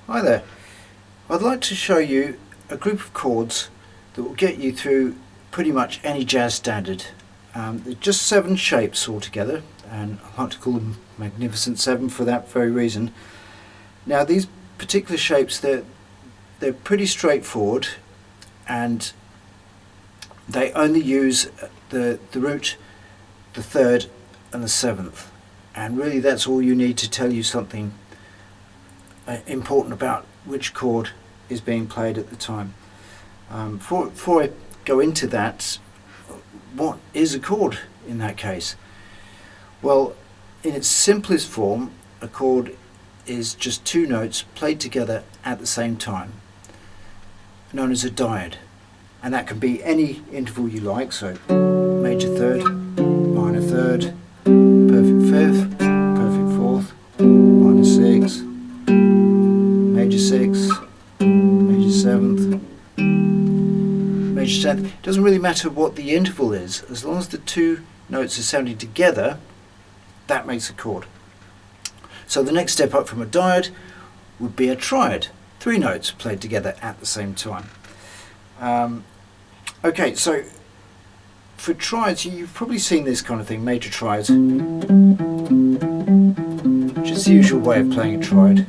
Hi there. I'd like to show you a group of chords that will get you through pretty much any jazz standard. They're just 7 shapes altogether, and I like to call them Magnificent 7 for that very reason. Now these particular shapes, they're pretty straightforward, and they only use the root, the 3rd and the 7th, and really that's all you need to tell you something important about which chord is being played at the time. Before I go into that, what is a chord in that case? Well, in its simplest form, a chord is just 2 notes played together at the same time, known as a dyad, and that can be any interval you like, so major 3rd, minor 3rd, perfect 5th, perfect 4th, minor 6, major 6, major 7th, major 10th. It doesn't really matter what the interval is, as long as the 2 notes are sounding together, that makes a chord. So the next step up from a dyad would be a triad, 3 notes played together at the same time. Okay, so for triads, you've probably seen this kind of thing, major triads, which is the usual way of playing a triad.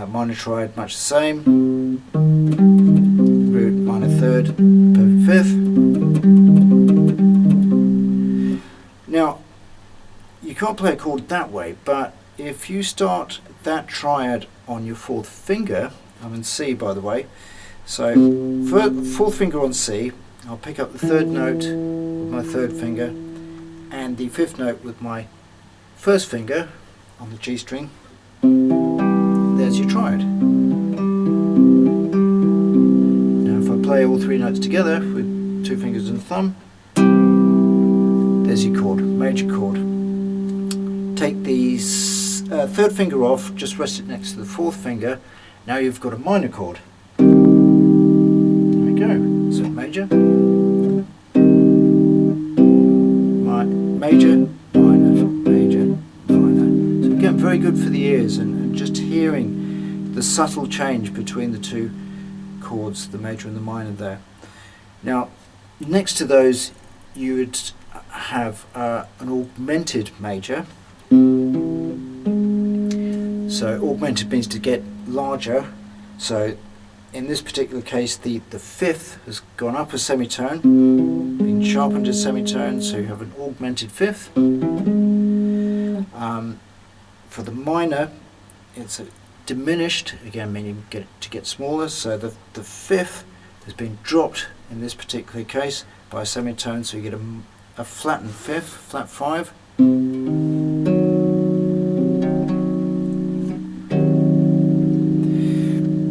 Minor triad, much the same. Root, minor 3rd, perfect 5th. Now, you can't play a chord that way, but if you start that triad on your 4th finger, I'm in C by the way, so 4th finger on C, I'll pick up the 3rd note with my 3rd finger and the 5th note with my 1st finger on the G string. There's your triad. Now if I play all 3 notes together with 2 fingers and a thumb, there's your chord, major chord. Take the 3rd finger off, just rest it next to the 4th finger. Now you've got a minor chord. There we go. So major, major, minor, major, minor. So again, very good for the ears, and just hearing the subtle change between the 2 chords, the major and the minor there. Now, next to those, you would have an augmented major. So augmented means to get larger. So in this particular case, the 5th has gone up a semitone, been sharpened a semitone, so you have an augmented 5th. For the minor, it's a diminished, again meaning to get smaller, so the 5th has been dropped in this particular case by a semitone, so you get a flattened 5th, flat 5.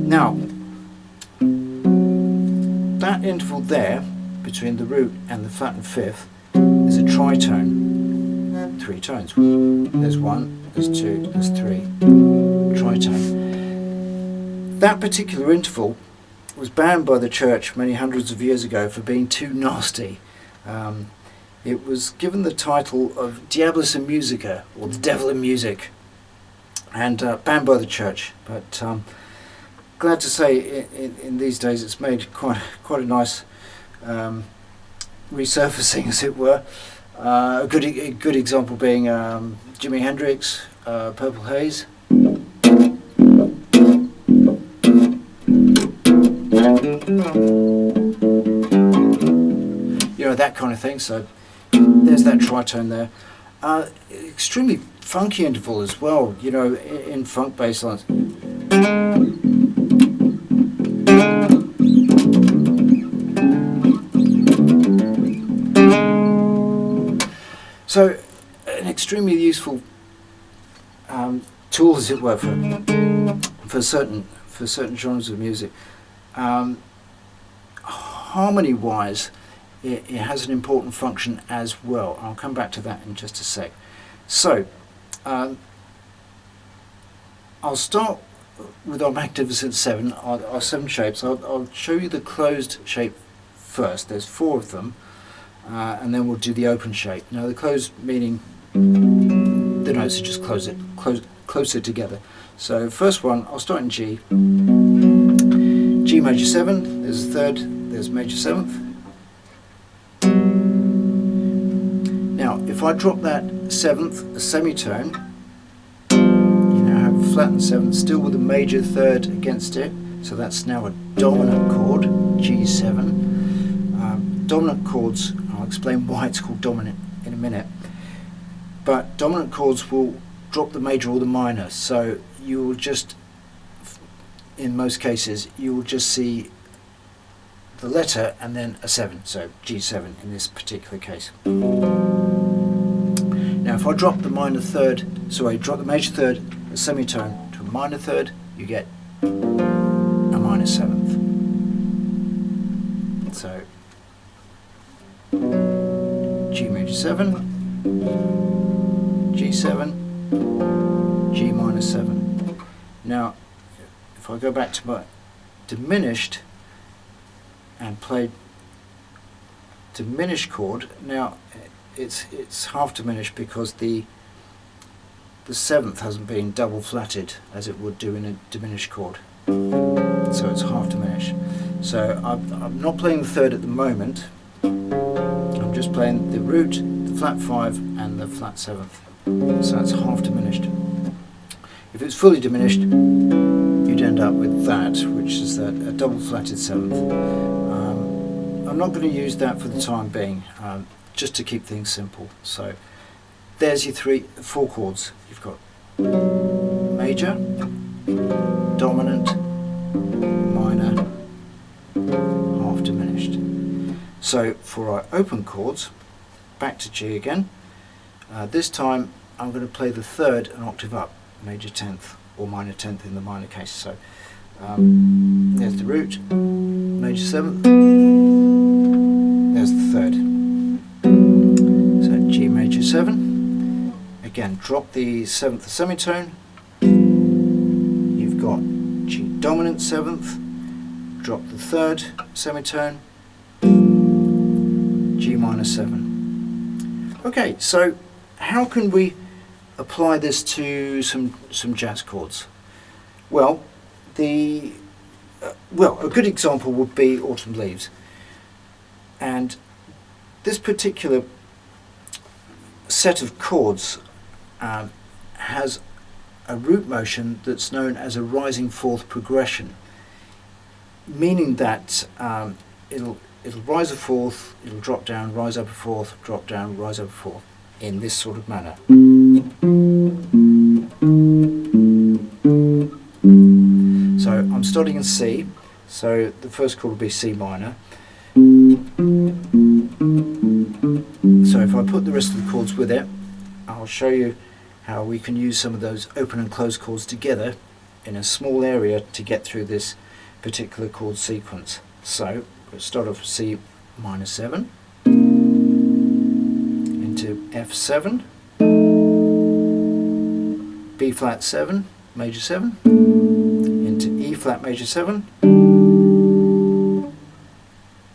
Now, that interval there between the root and the flattened 5th is a tritone. 3 tones. There's 1, there's 2, there's 3. Tritone. That particular interval was banned by the church many hundreds of years ago for being too nasty. It was given the title of Diabolus in Musica, or the devil in music, and banned by the church. But glad to say in these days it's made quite a nice resurfacing, as it were. A good example being Jimi Hendrix, Purple Haze. You know, that kind of thing. So there's that tritone there. Extremely funky interval as well, you know, in funk bass lines. So an extremely useful tool, as it were, for certain genres of music. Harmony-wise, it has an important function as well. I'll come back to that in just a sec. So I'll start with our Magnificent 7, our 7 shapes. I'll show you the closed shape first. There's 4 of them. And then we'll do the open shape. Now the closed meaning the notes are just closer together. So first one, I'll start in G. G major 7, there's a third, there's major 7th. Now if I drop that 7th, a semitone, you now have a flattened 7th still with a major 3rd against it, so that's now a dominant chord, G7. Dominant chords, I'll explain why it's called dominant in a minute, but dominant chords will drop the major or the minor, so you will just, in most cases, you will just see the letter and then a 7, so G7 in this particular case. Now if I drop the minor 3rd, drop the major 3rd, a semitone to a minor 3rd, you get a minor 7th. So G major 7, G7, G minor 7. Now if I go back to my diminished and play diminished chord, now it's half diminished because the 7th hasn't been double flatted as it would do in a diminished chord, so it's half diminished. So I'm not playing the 3rd at the moment, I'm just playing the root, the flat 5 and the flat 7th, so that's half diminished. If it's fully diminished, you'd end up with that, which is a double flatted 7th. I'm not going to use that for the time being, just to keep things simple. So there's your 4 chords. You've got major, dominant, minor, half diminished. So for our open chords, back to G again. This time I'm going to play the 3rd an octave up, major 10th or minor 10th in the minor case. So there's the root, major 7th, there's the 3rd. So G major 7, again drop the 7th semitone, you've got G dominant 7th, drop the 3rd semitone, G minor 7. Okay, so how can we apply this to some jazz chords? Well, a good example would be Autumn Leaves, and this particular set of chords has a root motion that's known as a rising fourth progression, meaning that it'll rise a fourth, it'll drop down, rise up a fourth, drop down, rise up a fourth, in this sort of manner. So I'm starting in C, so the first chord will be C minor. So if I put the rest of the chords with it, I'll show you how we can use some of those open and closed chords together in a small area to get through this particular chord sequence. So we'll start off with C minor 7, into F7, B flat 7, major 7, into E flat major 7,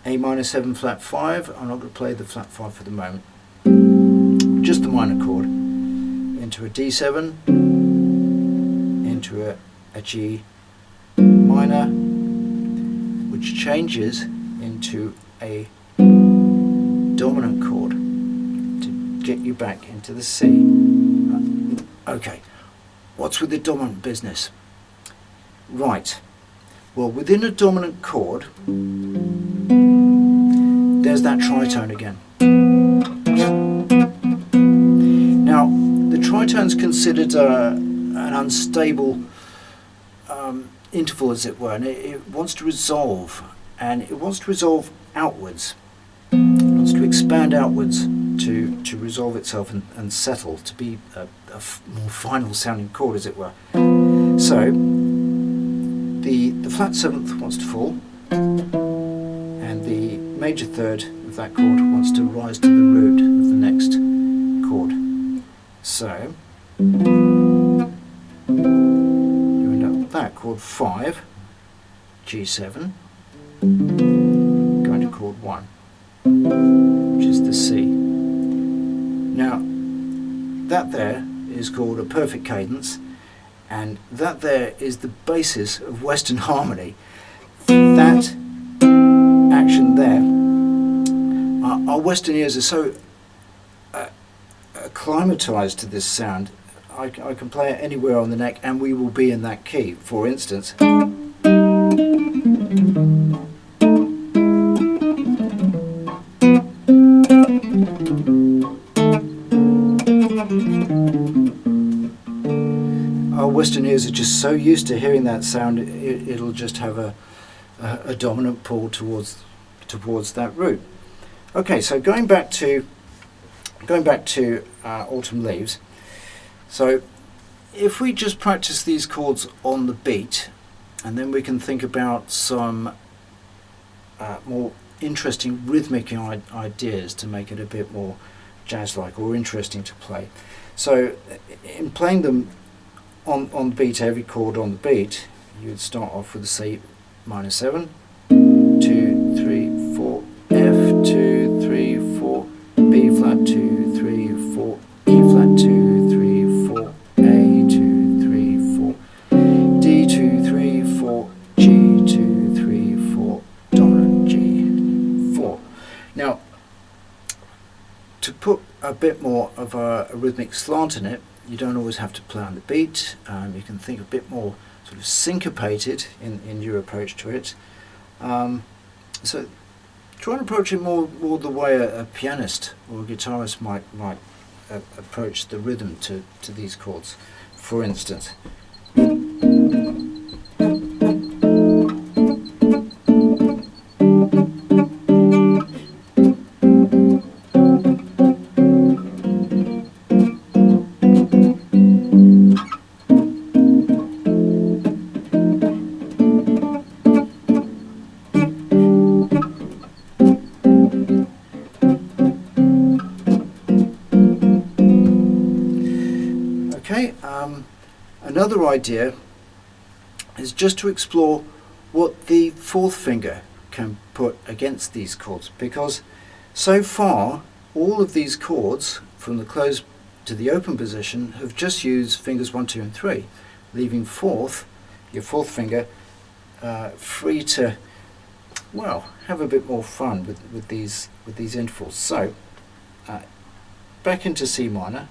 A minor 7 flat 5, I'm not going to play the flat 5 for the moment, just the minor chord, into a D7, into a G minor, which changes into a dominant chord to get you back into the C. Okay, what's with the dominant business? Right, well, within a dominant chord, there's that tritone again. Now, the tritone's considered an unstable interval, as it were, and it wants to resolve, and it wants to resolve outwards. It wants to expand outwards to resolve itself and settle, to be a more final sounding chord, as it were. So the flat 7th wants to fall, and the major 3rd of that chord wants to rise to the root of the next chord. So you end up with that chord 5, G7, going to chord 1, which is the C. Now that there is called a perfect cadence, And that there is the basis of Western harmony. That action there, our Western ears are so acclimatized to this sound. I can play it anywhere on the neck and we will be in that key. For instance, our Western ears are just so used to hearing that sound, it'll just have a dominant pull towards that root. Okay, so going back to Autumn Leaves. So if we just practice these chords on the beat, and then we can think about some more interesting rhythmic ideas to make it a bit more jazz-like or interesting to play. So in playing them on the beat, every chord on the beat, you would start off with the C minor 7, 2, 3, 4, F, 2, 3, 4, B flat, 2, 3, 4, E flat, 2, 3, 4, A, 2, 3, 4, D, 2, 3, 4, G, 2, 3, 4, dominant G, 4. Now, to put a bit more of a rhythmic slant in it, you don't always have to play on the beat. You can think a bit more sort of syncopated in your approach to it. So try and approach it more the way a pianist or a guitarist might approach the rhythm to these chords. For instance, another idea is just to explore what the fourth finger can put against these chords, because so far all of these chords from the closed to the open position have just used fingers 1, 2 and 3, leaving your fourth finger free to, well, have a bit more fun with these intervals. So back into C minor.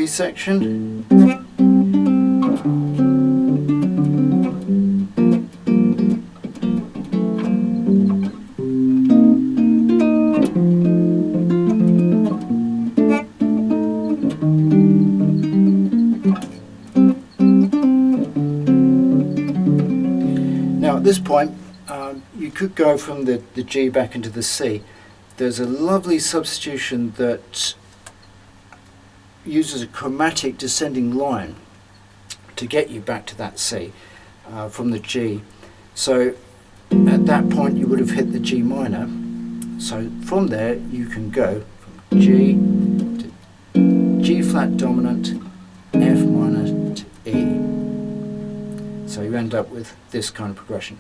Section. Now at this point you could go from the G back into the C. There's a lovely substitution that uses a chromatic descending line to get you back to that C from the G. So at that point you would have hit the G minor. So from there you can go from G to G flat dominant, F minor to E. So you end up with this kind of progression.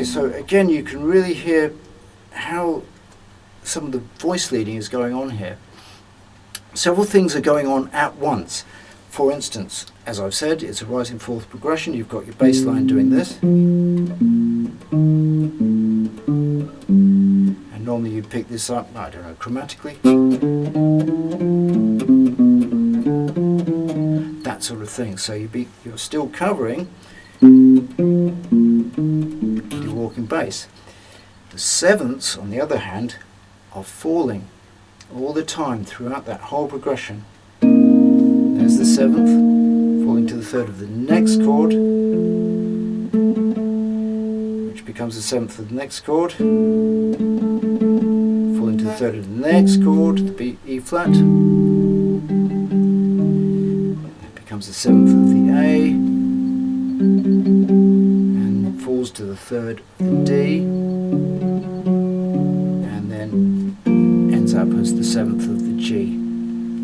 So again, you can really hear how some of the voice leading is going on here. Several things are going on at once. For instance, as I've said, it's a rising fourth progression. You've got your bass line doing this. And normally you pick this up, I don't know, chromatically. That sort of thing. So you're still covering your walking bass. The sevenths, on the other hand, are falling all the time throughout that whole progression. There's the seventh, falling to the third of the next chord, which becomes the seventh of the next chord, falling to the third of the next chord, the B, E flat, it becomes the seventh of the A, and falls to the third of the D, and then ends up as the seventh of the G.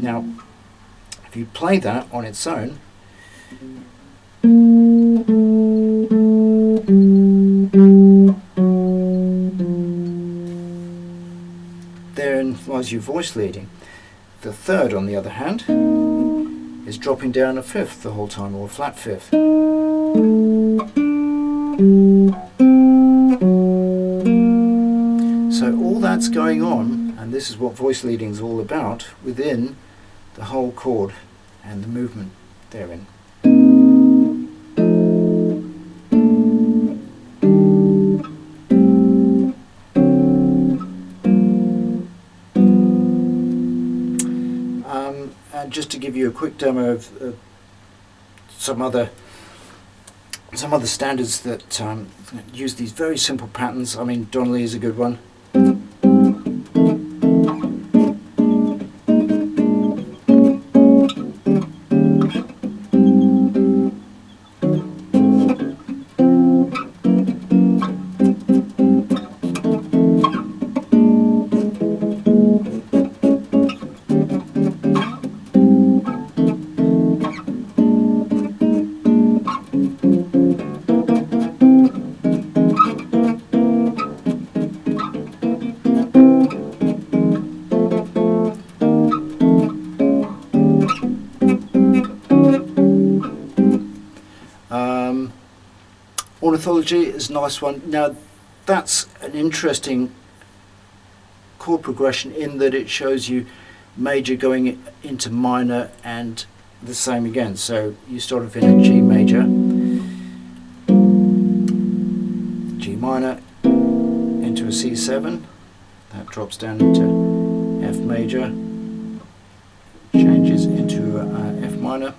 Now, if you play that on its own, therein lies your voice leading. The third, on the other hand, is dropping down a fifth the whole time, or a flat fifth. So all that's going on, and this is what voice leading is all about, within the whole chord and the movement therein. And just to give you a quick demo of some other standards that use these very simple patterns. I mean, Donnelly is a good one. Ornithology is a nice one. Now that's an interesting chord progression in that it shows you major going into minor and the same again. So you start off in a G major, G minor, into a C7, that drops down into F major, changes into F minor,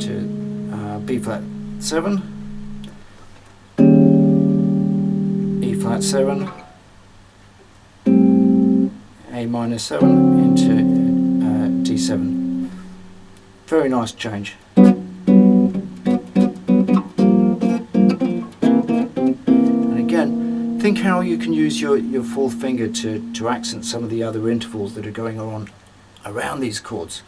to B flat 7, E flat 7, A minor 7 into D7. Very nice change. And again, think how you can use your fourth finger to accent some of the other intervals that are going on around these chords.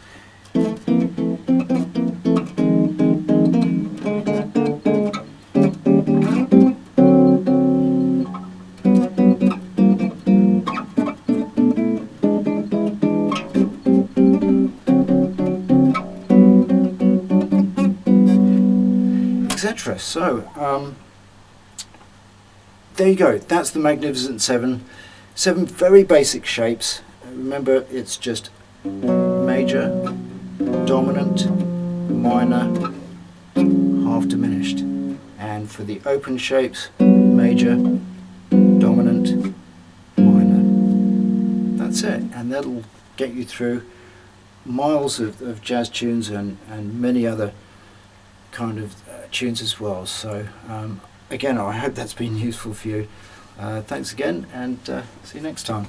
Etc. So there you go. That's the Magnificent Seven. 7 very basic shapes. Remember, it's just major, dominant, minor, half diminished. And for the open shapes, major, dominant, minor. That's it. And that'll get you through miles of jazz tunes and many other kind of tunes as well. So again, I hope that's been useful for you. Thanks again, and see you next time.